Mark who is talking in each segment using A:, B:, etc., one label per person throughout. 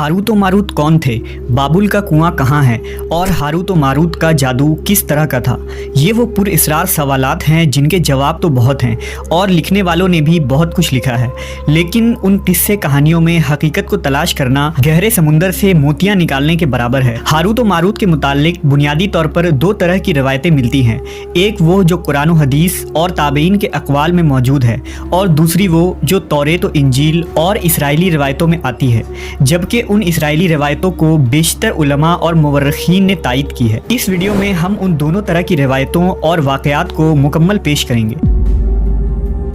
A: Harut व Marut कौन थे, बाबुल का कुआं कहाँ है और हारूत व मारूत का जादू किस तरह का था। ये वो पुरअसरार सवालात हैं जिनके जवाब तो बहुत हैं और लिखने वालों ने भी बहुत कुछ लिखा है, लेकिन उन किस्से कहानियों में हकीकत को तलाश करना गहरे समुंदर से मोतियां निकालने के बराबर है। हारूत व मारूत के मुताल्लिक बुनियादी तौर पर दो तरह की रवायतें मिलती हैं, एक वो जो कुरान व हदीस और ताबईन के अक़वाल में मौजूद है और दूसरी वो जो तौरेत व इंजील और इसराइली रवायतों में आती है, जबकि उन इसराइली रवायतों को बेशतर उलमा और मुवर्रिखीन ने तायद की है। इस वीडियो में हम उन दोनों तरह की रवायतों और वाक़यात को मुकम्मल पेश करेंगे।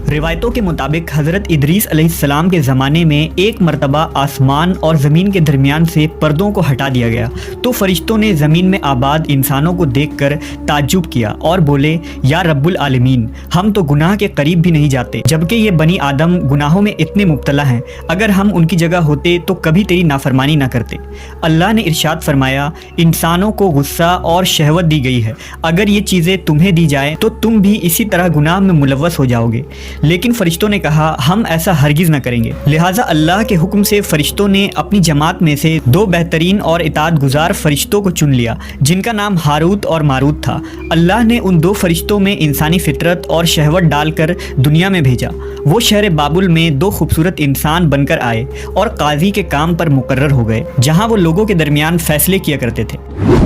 A: रिवायतों के मुताबिक हज़रत इदरीस अलैहिस्सलाम के ज़माने में एक मरतबा आसमान और ज़मीन के दरमियान से पर्दों को हटा दिया गया तो फरिश्तों ने ज़मीन में आबाद इंसानों को देखकर ताज्जुब किया और बोले, या रब्बुल आलमीन, हम तो गुनाह के करीब भी नहीं जाते, जबकि ये बनी आदम गुनाहों में इतने मुब्तला हैं। अगर हम उनकी जगह होते तो कभी तेरी नाफरमानी ना करते। अल्लाह ने इरशाद फरमाया, इंसानों को गुस्सा और शहवत दी गई है, अगर ये चीज़ें तुम्हें दी जाए तो तुम भी इसी तरह गुनाह में मुलव्वस हो जाओगे। लेकिन फरिश्तों ने कहा, हम ऐसा हरगिज़ न करेंगे। लिहाजा अल्लाह के हुक्म से फरिश्तों ने अपनी जमात में से दो बेहतरीन और इताअत गुजार फरिश्तों को चुन लिया, जिनका नाम हारूत और मारूत था। अल्लाह ने उन दो फरिश्तों में इंसानी फितरत और शहवत डालकर दुनिया में भेजा। वो शहर बाबुल में दो खूबसूरत इंसान बनकर आए और काजी के काम पर मुकर्रर हो गए, जहाँ वो लोगों के दरमियान फैसले किया करते थे।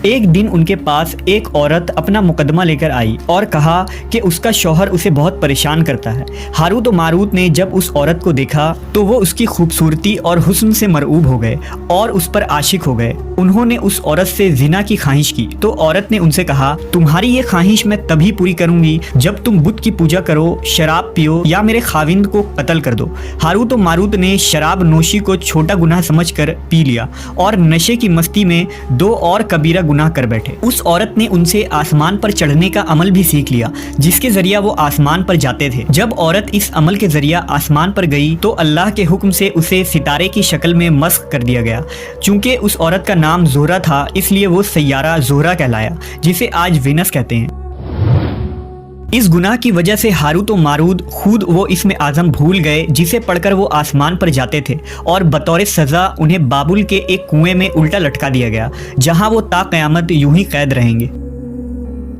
A: एक दिन उनके पास एक औरत अपना मुकदमा लेकर आई और कहा कि उसका शौहर उसे बहुत परेशान करता है। हारूत और मारूत ने जब उस औरत को देखा तो वो उसकी खूबसूरती और हुस्न से मरऊब हो गए और उस पर आशिक हो गए। उन्होंने उस औरत से जिना की ख्वाहिश की तो औरत ने उनसे कहा, तुम्हारी ये ख्वाहिश मैं तभी पूरी करूंगी जब तुम बुत की पूजा करो, शराब पियो या मेरे खाविंद को कत्ल कर दो। हारूत और मारूत ने शराब नोशी को छोटा गुनाह समझकर पी लिया और नशे की मस्ती में दो और कबीरा गुनाह कर बैठे। उस औरत ने उनसे आसमान पर चढ़ने का अमल भी सीख लिया, जिसके जरिया वो आसमान पर जाते थे। जब औरत इस अमल के जरिया आसमान पर गई तो अल्लाह के हुक्म से उसे सितारे की शक्ल में मस्ख कर दिया गया। चूंकि उस औरत का नाम ज़ोहरा था, इसलिए वो सैयारा ज़ोहरा कहलाया, जिसे आज वीनस कहते हैं। इस गुनाह की वजह से हारूत और मारूत खुद वो इसमें आज़म भूल गए जिसे पढ़कर वो आसमान पर जाते थे और बतौर सज़ा उन्हें बाबुल के एक कुएं में उल्टा लटका दिया गया, जहां वो ता क़यामत यूं ही कैद रहेंगे।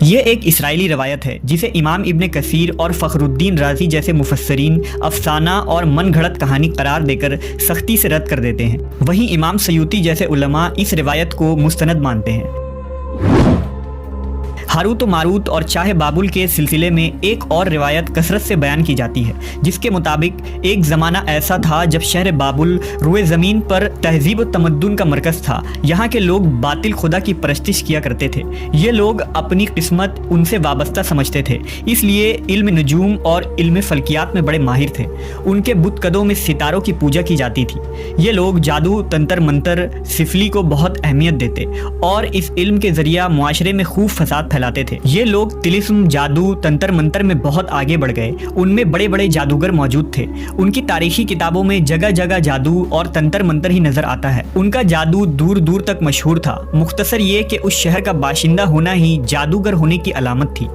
A: ये एक इसराइली रवायत है जिसे इमाम इब्न कसीर और फ़खरुद्दीन राज़ी जैसे मुफस्सरीन अफसाना और मन घड़त कहानी करार देकर सख्ती से रद्द कर देते हैं। वहीं इमाम सयूती जैसे उलमा इस रिवायत को मुस्तनद मानते हैं। हारूत व मारूत और चाहे बाबुल के सिलसिले में एक और रिवायत कसरत से बयान की जाती है, जिसके मुताबिक एक ज़माना ऐसा था जब शहर बाबुल रुए ज़मीन पर तहजीब व तमद्दुन का मरकज़ था। यहाँ के लोग बातिल खुदा की परस्तिश किया करते थे। ये लोग अपनी किस्मत उनसे वाबस्ता समझते थे, इसलिए इल्म नजूम और इल्म फ़ल्कियात में बड़े माहिर थे। उनके बुतकदों में सितारों की पूजा की जाती थी। ये लोग जादू, तंत्र मंत्र, सिफली को बहुत अहमियत देते और इस इल्म के ज़रिया मुआशरे में खूब फसाद फैलाते थे। ये लोग तिलिस्म, जादू, तंत्र मंत्र में बहुत आगे बढ़ गए। उनमें बड़े बड़े जादूगर मौजूद थे। उनकी तारीखी किताबों में जगह जगह जादू और तंत्र मंत्र ही नजर आता है। उनका जादू दूर दूर तक मशहूर था। मुख्तसर ये कि उस शहर का बाशिंदा होना ही जादूगर होने की अलामत थी।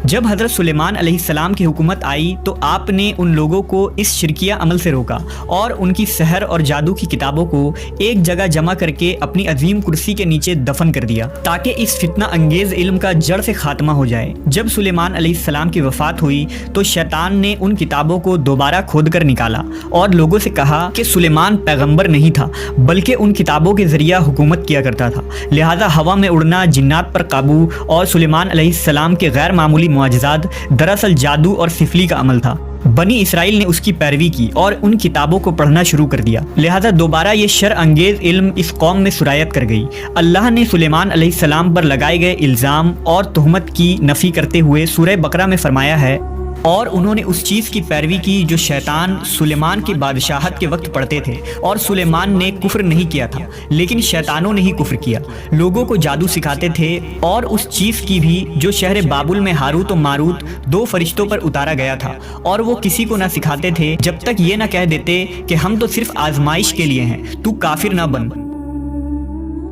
A: जब हज़रत सुलेमान अलैहिस्सलाम की हुकूमत आई तो आपने उन लोगों को इस शिरकिया अमल से रोका और उनकी सहर और जादू की किताबों को एक जगह जमा करके अपनी अजीम कुर्सी के नीचे दफन कर दिया, ताकि इस फितना अंगेज इल्म का जड़ से खात्मा हो जाए। जब सुलेमान अलैहिस्सलाम की वफ़ात हुई तो शैतान ने उन किताबों को दोबारा खोद कर निकाला और लोगों से कहा कि सुलेमान पैगम्बर नहीं था, बल्कि उन किताबों के ज़रिया हुकूमत किया करता था। लिहाजा हवा में उड़ना, जिन्नात पर काबू और सुलेमान अलैहिस्सलाम के गैर मामूली मुआजिज़ात दरअसल जादू और सिफली का अमल था। बनी इसराइल ने उसकी पैरवी की और उन किताबों को पढ़ना शुरू कर दिया। लिहाजा दोबारा ये शर अंगेज इल्म इस कौम में सुरायत कर गई। अल्लाह ने सुलेमान अलैहिस्सलाम पर लगाए गए इल्ज़ाम और तुहमत की नफ़ी करते हुए सूरह बकरा में फरमाया है, और उन्होंने उस चीज़ की पैरवी की जो शैतान सुलेमान की बादशाहत के वक्त पढ़ते थे, और सुलेमान ने कुफ्र नहीं किया था लेकिन शैतानों ने ही कुफ्र किया। लोगों को जादू सिखाते थे और उस चीज़ की भी जो शहर बाबुल में हारूत और मारूत दो फरिश्तों पर उतारा गया था, और वो किसी को ना सिखाते थे जब तक ये ना कह देते कि हम तो सिर्फ आजमाइश के लिए हैं, तू काफिर ना बन।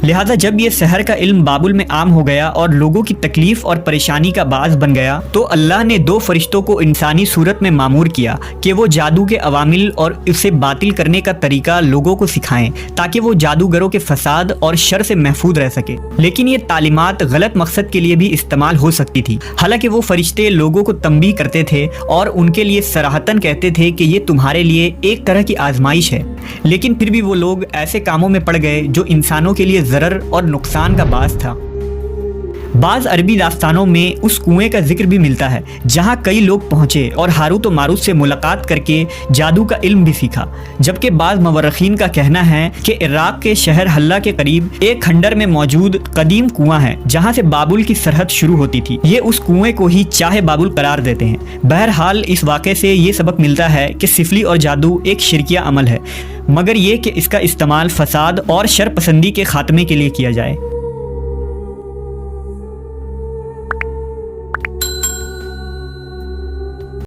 A: لہٰذا جب یہ سحر کا علم بابل میں عام ہو گیا اور لوگوں کی تکلیف اور پریشانی کا باعث بن گیا تو اللہ نے 2 فرشتوں کو انسانی صورت میں مامور کیا کہ وہ جادو کے عوامل اور اسے باطل کرنے کا طریقہ لوگوں کو سکھائیں تاکہ وہ جادوگروں کے فساد اور شر سے محفوظ رہ سکے۔ لیکن یہ تعلیمات غلط مقصد کے لیے بھی استعمال ہو سکتی تھی۔ حالانکہ وہ فرشتے لوگوں کو تنبیہ کرتے تھے اور ان کے لیے صراحتاً کہتے تھے کہ یہ تمہارے لیے ایک طرح کی آزمائش ہے، لیکن پھر بھی وہ لوگ ایسے کاموں میں پڑ گئے جو انسانوں کے لیے ضرر اور نقصان کا باعث تھا۔ بعض عربی داستانوں میں اس کنویں کا ذکر بھی ملتا ہے جہاں کئی لوگ پہنچے اور ہاروت و ماروت سے ملاقات کر کے جادو کا علم بھی سیکھا، جبکہ بعض مورخین کا کہنا ہے کہ عراق کے شہر حلہ کے قریب ایک کھنڈر میں موجود قدیم کنواں ہے جہاں سے بابل کی سرحد شروع ہوتی تھی۔ یہ اس کنویں کو ہی چاہے بابل قرار دیتے ہیں۔ بہرحال اس واقعے سے یہ سبق ملتا ہے کہ سفلی اور جادو ایک شرکیہ عمل ہے، مگر یہ کہ اس کا استعمال فساد اور شر پسندی کے خاتمے کے لیے کیا جائے۔